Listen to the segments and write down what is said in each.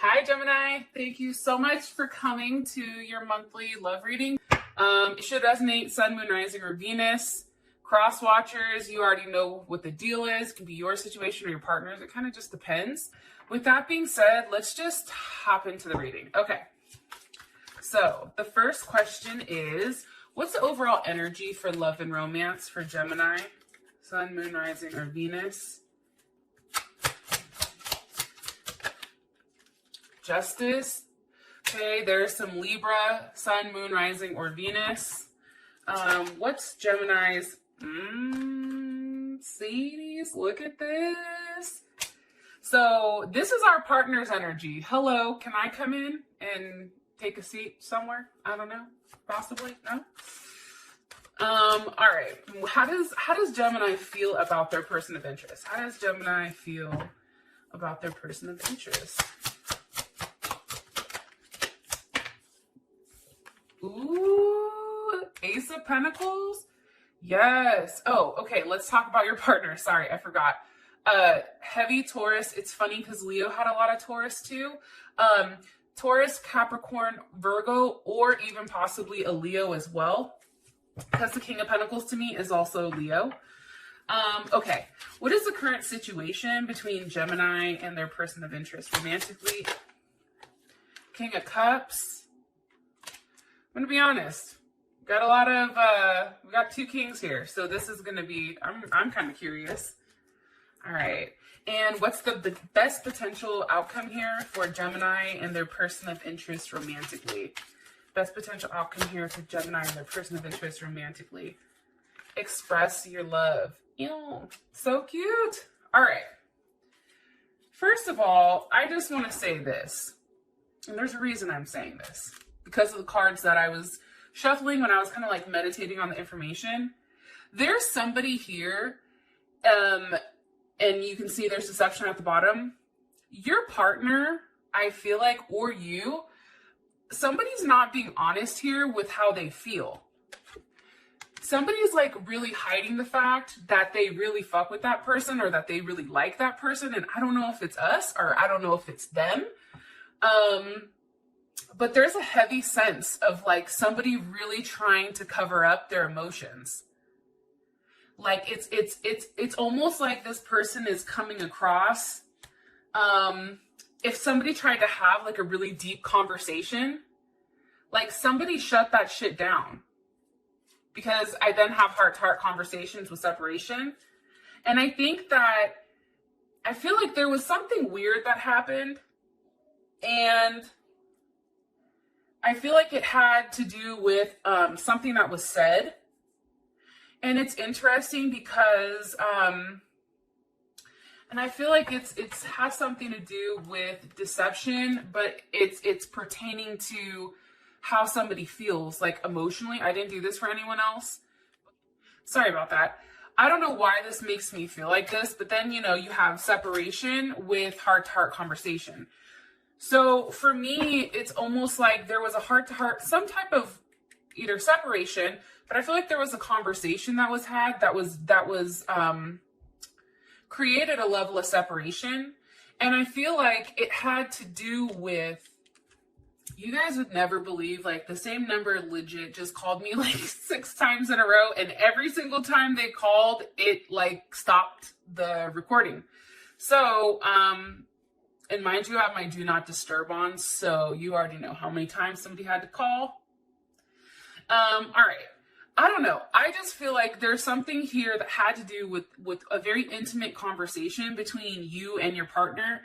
Hi, Gemini. Thank you so much for coming to your monthly love reading. It should resonate Sun, Moon, Rising, or Venus. Cross watchers, you already know what the deal is. It can be your situation or your partner's. It kind of just depends. With that being said, let's just hop into the reading. Okay. So the first question is, what's the overall energy for love and romance for Gemini? Sun, Moon, Rising, or Venus? Justice. Okay, there's some Libra, Sun, Moon, Rising, or Venus. What's Gemini's? Sadies, look at this. So this is our partner's energy. Hello, can I come in and take a seat somewhere? I don't know, possibly, no? All right, how does Gemini feel about their person of interest? How does Gemini feel about their person of interest? Ooh, Ace of Pentacles. Yes. Oh, okay. Let's talk about your partner. Sorry, I forgot. Heavy Taurus. It's funny because Leo had a lot of Taurus too. Taurus, Capricorn, Virgo, or even possibly a Leo as well. Because the King of Pentacles to me is also Leo. Okay. What is the current situation between Gemini and their person of interest romantically? King of Cups. I'm going to be honest. Got a lot of, we got two kings here. So this is going to be, I'm kind of curious. All right. And what's the best potential outcome here for Gemini and their person of interest romantically? Best potential outcome here for Gemini and their person of interest romantically. Express your love. Ew, so cute. All right. First of all, I just want to say this. And there's a reason I'm saying this. Because of the cards that I was shuffling when I was kind of like meditating on the information. There's somebody here, and you can see there's deception at the bottom. Your partner, I feel like, or you, somebody's not being honest here with how they feel. Somebody's like really hiding the fact that they really fuck with that person or that they really like that person. And I don't know if it's us or I don't know if it's them. But there's a heavy sense of like somebody really trying to cover up their emotions. Like it's almost like this person is coming across. If somebody tried to have like a really deep conversation, like somebody shut that shit down. Because I then have heart-to-heart conversations with separation. And I think that, I feel like there was something weird that happened. And I feel like it had to do with something that was said. And it's interesting because, and I feel like it's has something to do with deception, but it's pertaining to how somebody feels, like emotionally. I didn't do this for anyone else. Sorry about that. I don't know why this makes me feel like this, but then, you know, you have separation with heart-to-heart conversation. So for me, it's almost like there was a heart-to-heart, some type of either separation, but I feel like there was a conversation that was had that was created a level of separation. And I feel like it had to do with, you guys would never believe, like the same number legit just called me like 6 times in a row. And every single time they called, it like stopped the recording. So, and mind you, I have my do not disturb on, so you already know how many times somebody had to call. All right. I don't know. I just feel like there's something here that had to do with a very intimate conversation between you and your partner,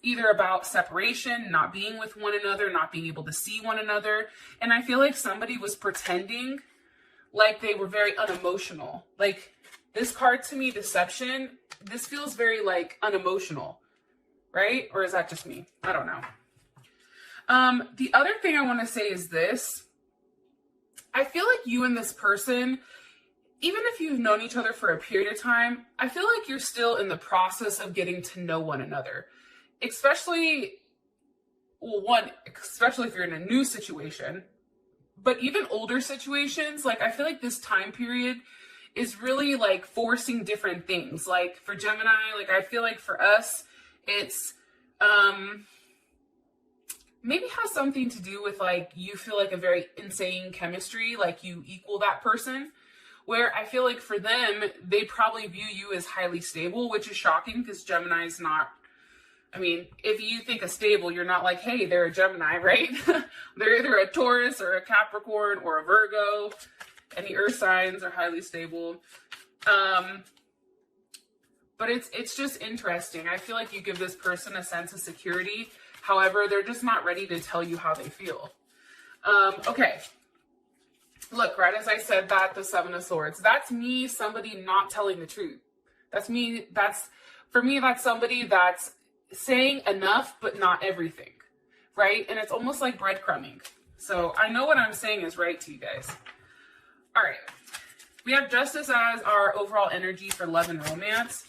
either about separation, not being with one another, not being able to see one another. And I feel like somebody was pretending like they were very unemotional. Like this card to me, deception, this feels very like unemotional. Right? Or is that just me? I don't know. The other thing I want to say is this. I feel like you and this person, even if you've known each other for a period of time, I feel like you're still in the process of getting to know one another. Especially if you're in a new situation. But even older situations, like I feel like this time period is really like forcing different things. Like for Gemini, like I feel like for us, it's maybe has something to do with like you feel like a very insane chemistry, like you equal that person. Where I feel like for them, they probably view you as highly stable, which is shocking because Gemini is not. I mean, if you think of stable, you're not like, hey, they're a Gemini, right? They're either a Taurus or a Capricorn or a Virgo. Any earth signs are highly stable. But it's just interesting. I feel like you give this person a sense of security. However, they're just not ready to tell you how they feel. Okay. Look, right as I said that, the Seven of Swords, that's me, somebody not telling the truth. That's me. For me, that's somebody that's saying enough, but not everything, right? And it's almost like breadcrumbing. So I know what I'm saying is right to you guys. All right. We have Justice as our overall energy for love and romance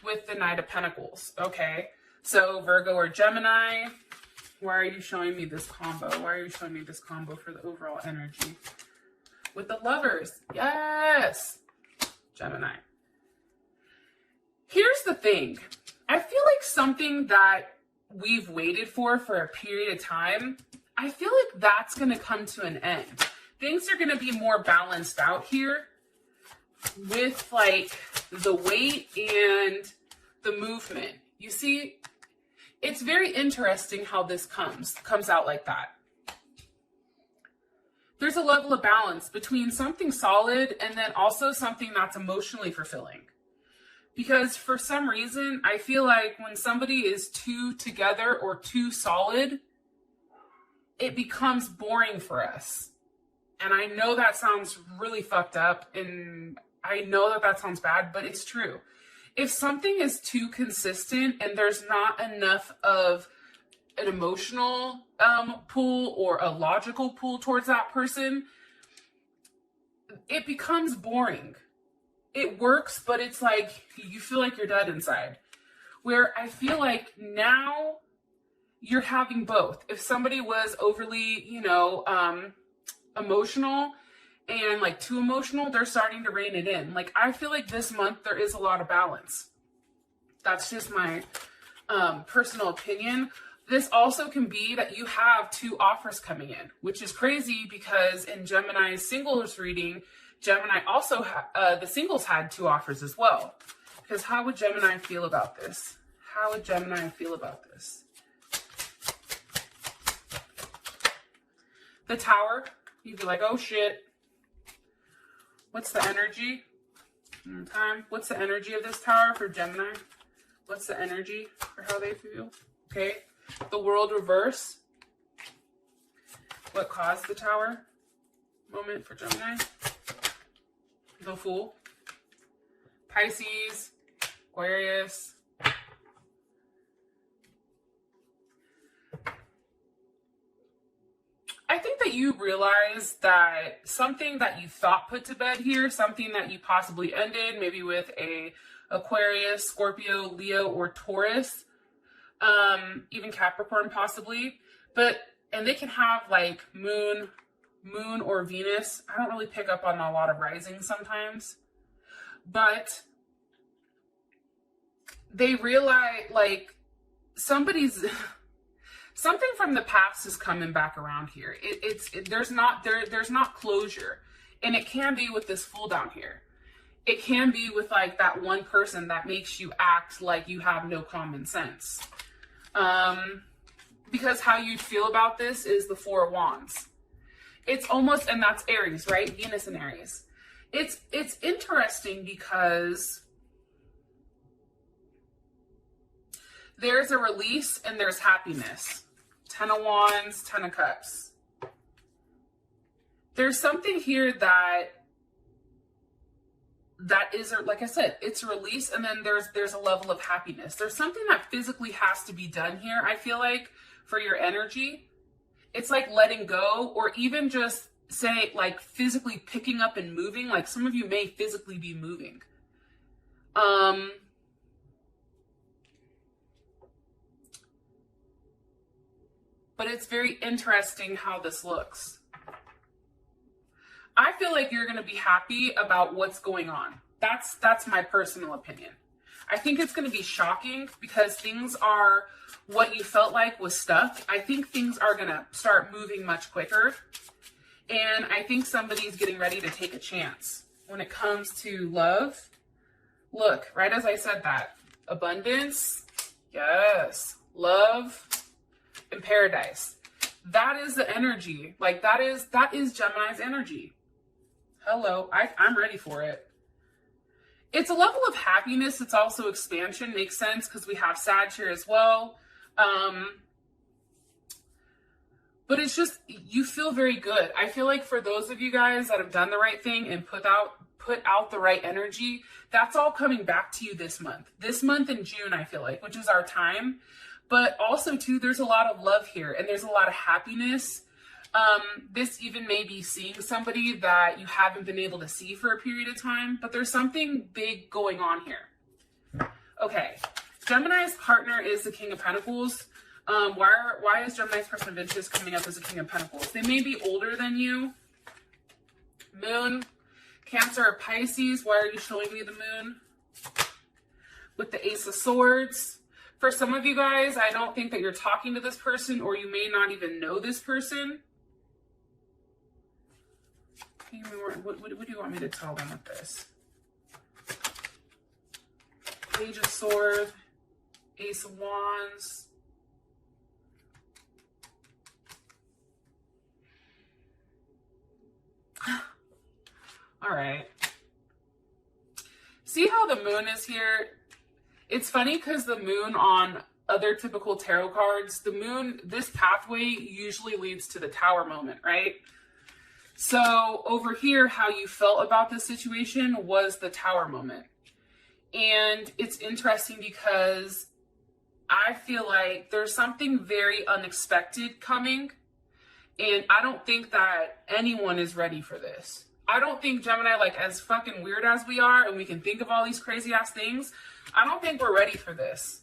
with the Knight of Pentacles. Okay. So Virgo or Gemini, why are you showing me this combo? Why are you showing me this combo for the overall energy? With the Lovers. Yes. Gemini. Here's the thing. I feel like something that we've waited for a period of time, I feel like that's going to come to an end. Things are going to be more balanced out here with like the weight and the movement. You see, it's very interesting how this comes out like that. There's a level of balance between something solid and then also something that's emotionally fulfilling. Because for some reason, I feel like when somebody is too together or too solid, it becomes boring for us. And I know that sounds really fucked up, and I know that that sounds bad, but it's true. If something is too consistent and there's not enough of an emotional pull or a logical pull towards that person, it becomes boring. It works, but it's like you feel like you're dead inside. Where I feel like now you're having both. If somebody was overly, emotional and like too emotional, they're starting to rein it in. Like I feel like this month there is a lot of balance. That's just my personal opinion. This also can be that you have two offers coming in, which is crazy because in Gemini's singles reading, Gemini also, the singles had two offers as well. Because how would Gemini feel about this? How would Gemini feel about this? The Tower, you'd be like, oh shit. What's the energy? What's the energy of this Tower for Gemini? What's the energy for how they feel? Okay. The World reverse. What caused the Tower moment for Gemini? The Fool. Pisces. Aquarius. I think that you realize that something that you thought put to bed here, something that you possibly ended, maybe with a Aquarius, Scorpio, Leo, or Taurus, even Capricorn possibly, and they can have like moon or Venus. I don't really pick up on a lot of risings sometimes, but they realize like something from the past is coming back around here. There's not closure, and it can be with this Fool down here. It can be with like that one person that makes you act like you have no common sense. Because how you'd feel about this is the Four of Wands. It's almost, and that's Aries, right? Venus and Aries. It's interesting because there's a release and there's happiness. Ten of Wands, Ten of Cups. There's something here that is, like I said, it's a release, and then there's a level of happiness. There's something that physically has to be done here, I feel like, for your energy. It's like letting go, or even just say like physically picking up and moving. Like some of you may physically be moving. But it's very interesting how this looks. I feel like you're going to be happy about what's going on. That's my personal opinion. I think it's going to be shocking because things are what you felt like was stuck. I think things are going to start moving much quicker. And I think somebody's getting ready to take a chance when it comes to love. Look, right as I said that, abundance, yes, love, and paradise. That is the energy. Like that is Gemini's energy. Hello, I'm ready for it. It's a level of happiness. It's also expansion. Makes sense because we have Sag here as well. But it's just, you feel very good. I feel like for those of you guys that have done the right thing and put out the right energy, that's all coming back to you this month. This month in June, I feel like, which is our time. But also, too, there's a lot of love here and there's a lot of happiness. This even may be seeing somebody that you haven't been able to see for a period of time, but there's something big going on here. Okay, Gemini's partner is the King of Pentacles. Why is Gemini's person of interest coming up as a King of Pentacles? They may be older than you. Moon, Cancer, or Pisces. Why are you showing me the moon? With the Ace of Swords. For some of you guys, I don't think that you're talking to this person, or you may not even know this person. What do you want me to tell them with this? Page of Swords, Ace of Wands. All right. See how the moon is here? It's funny because the moon on other typical tarot cards, the moon, this pathway usually leads to the Tower moment, right? So over here, how you felt about the situation was the Tower moment. And it's interesting because I feel like there's something very unexpected coming. And I don't think that anyone is ready for this. I don't think Gemini, like as fucking weird as we are and we can think of all these crazy ass things, I don't think we're ready for this.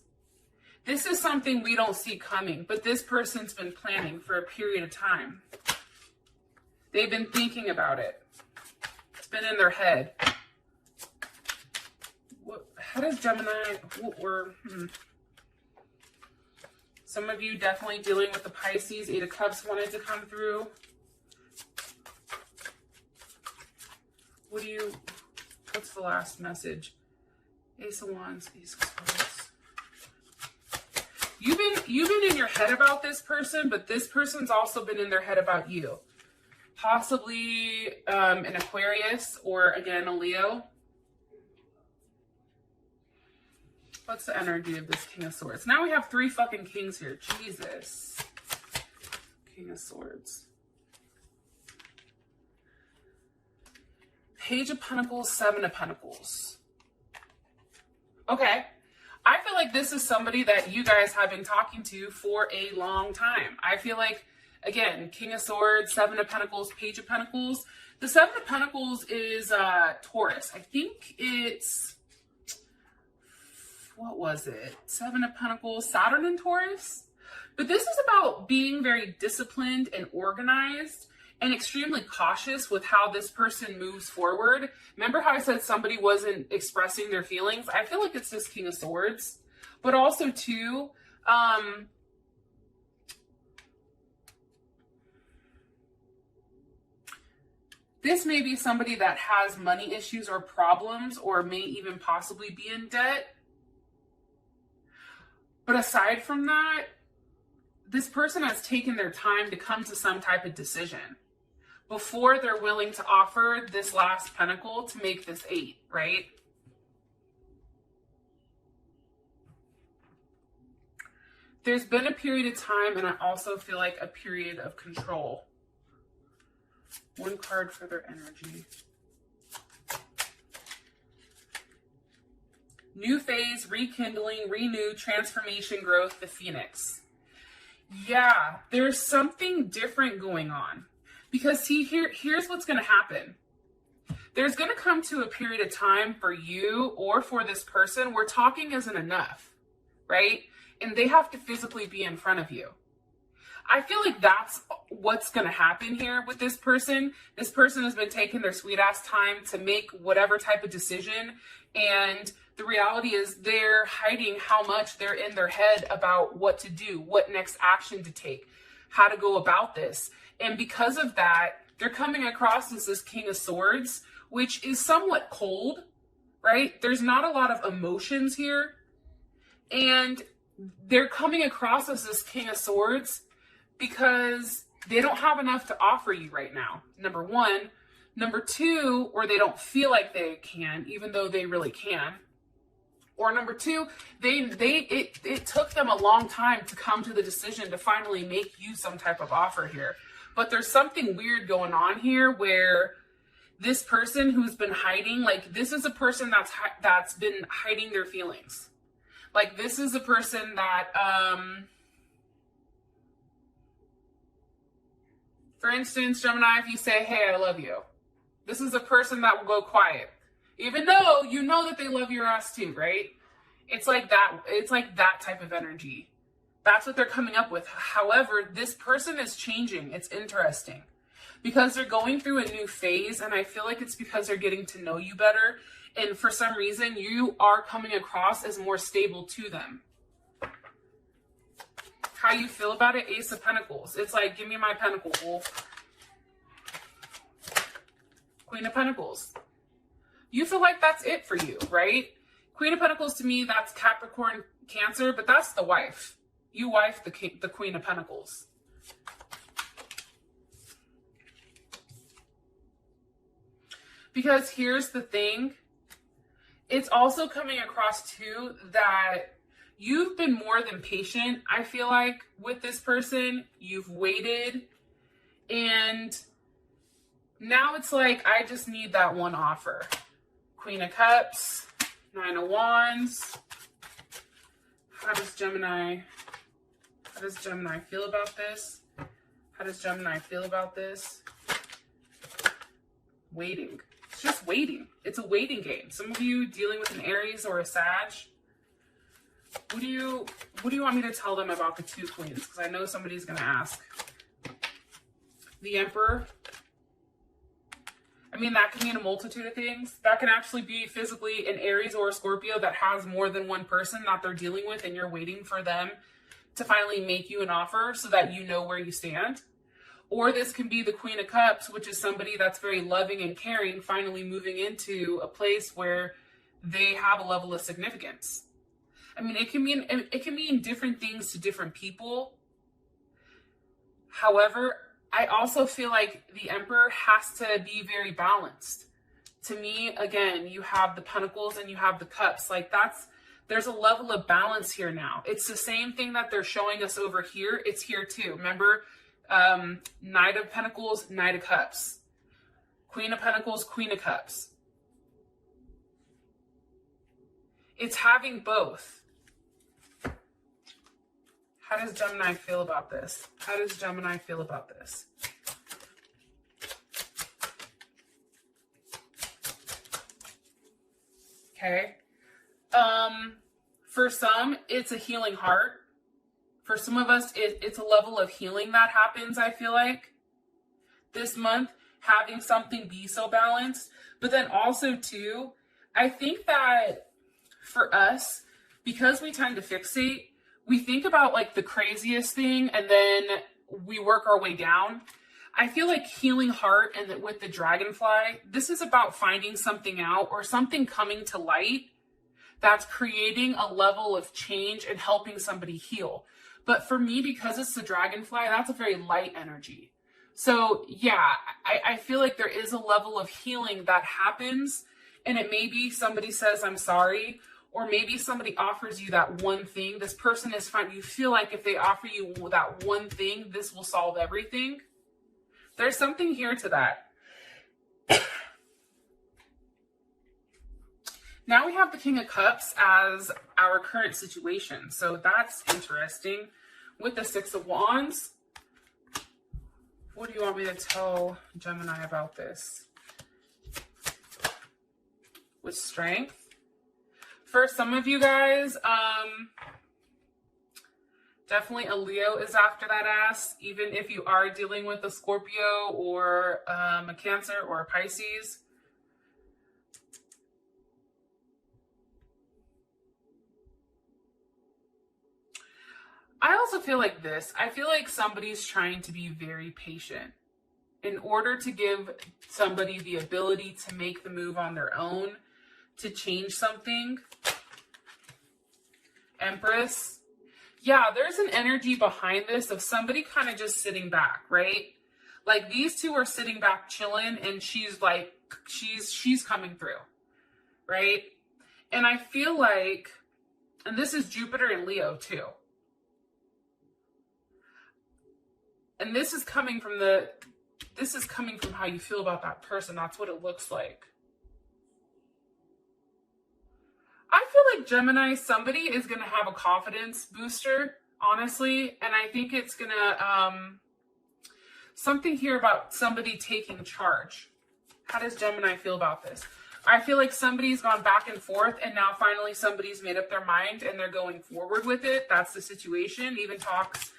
This is something we don't see coming, but this person's been planning for a period of time. They've been thinking about it. It's been in their head. How does Gemini, Some of you definitely dealing with the Pisces. 8 of Cups wanted to come through. What's the last message? Ace of Wands, Ace of Swords. You've been in your head about this person, but this person's also been in their head about you. Possibly an Aquarius or, again, a Leo. What's the energy of this King of Swords? Now we have 3 fucking kings here. Jesus. King of Swords. Page of Pentacles, 7 of Pentacles. Okay. I feel like this is somebody that you guys have been talking to for a long time. I feel like, again, King of Swords, 7 of Pentacles, Page of Pentacles. The 7 of Pentacles is Taurus. I think it's, what was it? 7 of Pentacles, Saturn and Taurus. But this is about being very disciplined and organized and extremely cautious with how this person moves forward. Remember how I said somebody wasn't expressing their feelings? I feel like it's this King of Swords. But also, too, this may be somebody that has money issues or problems or may even possibly be in debt. But aside from that, this person has taken their time to come to some type of decision before they're willing to offer this last pentacle to make this 8, right? There's been a period of time, and I also feel like a period of control. 1 card for their energy. New phase, rekindling, renew, transformation, growth, the Phoenix. Yeah, there's something different going on. Because see, here's what's going to happen. There's going to come to a period of time for you or for this person where talking isn't enough, right? And they have to physically be in front of you. I feel like that's what's going to happen here with this person. This person has been taking their sweet ass time to make whatever type of decision. And the reality is they're hiding how much they're in their head about what to do, what next action to take, how to go about this. And because of that, they're coming across as this King of Swords, which is somewhat cold, right? There's not a lot of emotions here. And they're coming across as this King of Swords because they don't have enough to offer you right now, number one. Number two, or they don't feel like they can, even though they really can. Or number two, it took them a long time to come to the decision to finally make you some type of offer here. But there's something weird going on here where this person who's been hiding, like this is a person that's been hiding their feelings. Like this is a person that, for instance, Gemini, if you say, hey, I love you, this is a person that will go quiet, even though you know that they love your ass too, right? It's like that. It's like that type of energy. That's what they're coming up with. However, this person is changing. It's interesting because they're going through a new phase. And I feel like it's because they're getting to know you better. And for some reason, you are coming across as more stable to them. How you feel about it? Ace of Pentacles. It's like, give me my pentacle, wolf. Queen of Pentacles. You feel like that's it for you, right? Queen of Pentacles to me, that's Capricorn, Cancer, but that's the wife. You wife the Queen of Pentacles. Because here's the thing. It's also coming across too that you've been more than patient, I feel like, with this person. You've waited. And now it's like, I just need that one offer. Queen of Cups, Nine of Wands. How does Gemini feel about this? How does Gemini feel about this? Waiting. It's just waiting. It's a waiting game. Some of you dealing with an Aries or a Sag. What do you want me to tell them about the two queens? Because I know somebody's going to ask. The Emperor. I mean, that can mean a multitude of things. That can actually be physically an Aries or a Scorpio that has more than one person that they're dealing with, and you're waiting for them to finally make you an offer so that you know where you stand. Or this can be the Queen of Cups, which is somebody that's very loving and caring, finally moving into a place where they have a level of significance. I mean, it can mean different things to different people. However, I also feel like the Emperor has to be very balanced. To me, again, you have the Pentacles and you have the Cups. Like there's a level of balance here now. It's the same thing that they're showing us over here. It's here too. Remember, Knight of Pentacles, Knight of Cups. Queen of Pentacles, Queen of Cups. It's having both. How does Gemini feel about this? How does Gemini feel about this? Okay. For some, it's a healing heart. For some of us, it's a level of healing that happens, I feel like. This month, having something be so balanced. But then also, too, I think that for us, because we tend to fixate, we think about like the craziest thing and then we work our way down. I feel like healing heart and with the dragonfly, this is about finding something out or something coming to light that's creating a level of change and helping somebody heal. But for me, because it's the dragonfly, that's a very light energy. So yeah, I feel like there is a level of healing that happens, and it may be somebody says, I'm sorry, or maybe somebody offers you that one thing. This person is fine. You feel like if they offer you that one thing, this will solve everything. There's something here to that. Now we have the King of Cups as our current situation. So that's interesting. With the Six of Wands, what do you want me to tell Gemini about this? With Strength. For some of you guys, Definitely a Leo is after that ass, even if you are dealing with a Scorpio or a Cancer or a Pisces. I also feel like this. I feel like somebody's trying to be very patient in order to give somebody the ability to make the move on their own, to change something. Empress. Yeah, there's an energy behind this of somebody kind of just sitting back, right? Like these two are sitting back chilling and she's like, she's coming through, right? And I feel like, and this is Jupiter and Leo too. And this is coming from how you feel about that person. That's what it looks like. I feel like Gemini, somebody is going to have a confidence booster, honestly. And I think it's going to, something here about somebody taking charge. How does Gemini feel about this? I feel like somebody's gone back and forth and now finally somebody's made up their mind and they're going forward with it. That's the situation. Even talks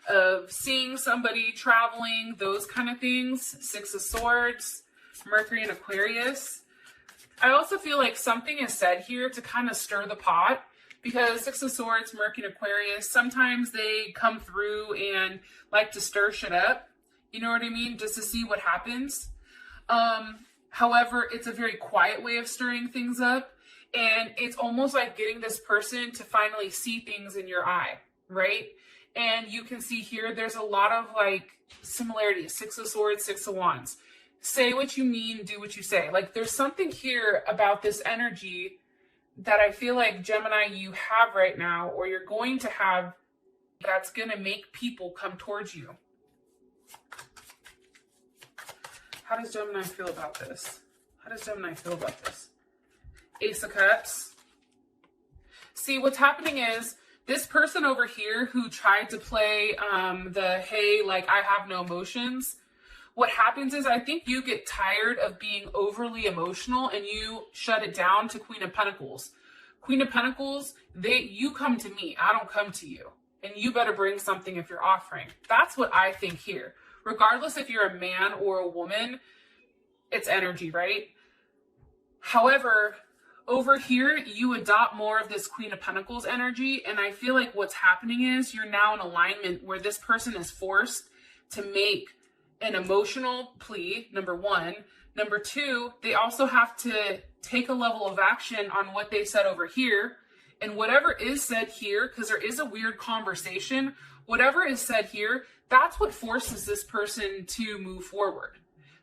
of seeing somebody traveling, those kind of things. Six of Swords, Mercury and Aquarius. I also feel like something is said here to kind of stir the pot because Six of Swords, Mercury and Aquarius, sometimes they come through and like to stir shit up. You know what I mean? Just to see what happens. However, it's a very quiet way of stirring things up. And it's almost like getting this person to finally see things in your eye, right? And you can see here, there's a lot of like similarities. Six of Swords, Six of Wands. Say what you mean, do what you say. Like there's something here about this energy that I feel like Gemini you have right now, or you're going to have, that's going to make people come towards you. How does Gemini feel about this? How does Gemini feel about this? Ace of Cups. See, what's happening is this person over here who tried to play the, hey, like I have no emotions. What happens is I think you get tired of being overly emotional and you shut it down to Queen of Pentacles. Queen of Pentacles, you come to me. I don't come to you. And you better bring something if you're offering. That's what I think here. Regardless if you're a man or a woman, it's energy, right? However, over here, you adopt more of this Queen of Pentacles energy. And I feel like what's happening is you're now in alignment where this person is forced to make an emotional plea, number one. Number two, they also have to take a level of action on what they said over here. And whatever is said here, because there is a weird conversation, whatever is said here, that's what forces this person to move forward.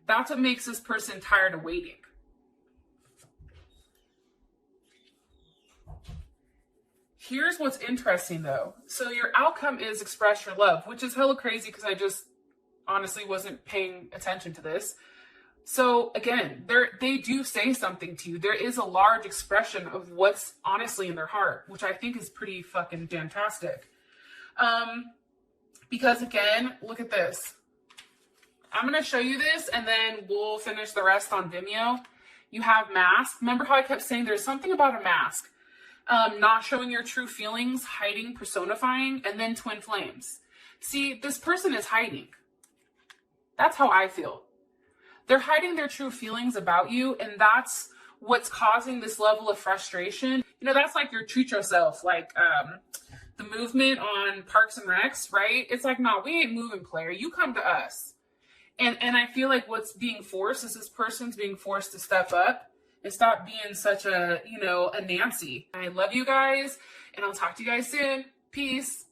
That's what makes this person tired of waiting. Here's what's interesting though. So your outcome is express your love, which is hella crazy because I just honestly wasn't paying attention to this. So again, they do say something to you. There is a large expression of what's honestly in their heart, which I think is pretty fucking fantastic. Because again, look at this. I'm going to show you this and then we'll finish the rest on Vimeo. You have mask. Remember how I kept saying there's something about a mask. Not showing your true feelings, hiding, personifying, and then twin flames. See, this person is hiding. That's how I feel. They're hiding their true feelings about you, and that's what's causing this level of frustration. You know, that's like your treat yourself, like the movement on Parks and Recs, right? It's like, no, we ain't moving, player. You come to us. And I feel like what's being forced is this person's being forced to step up and stop being such a, you know, a Nancy. I love you guys, and I'll talk to you guys soon. Peace.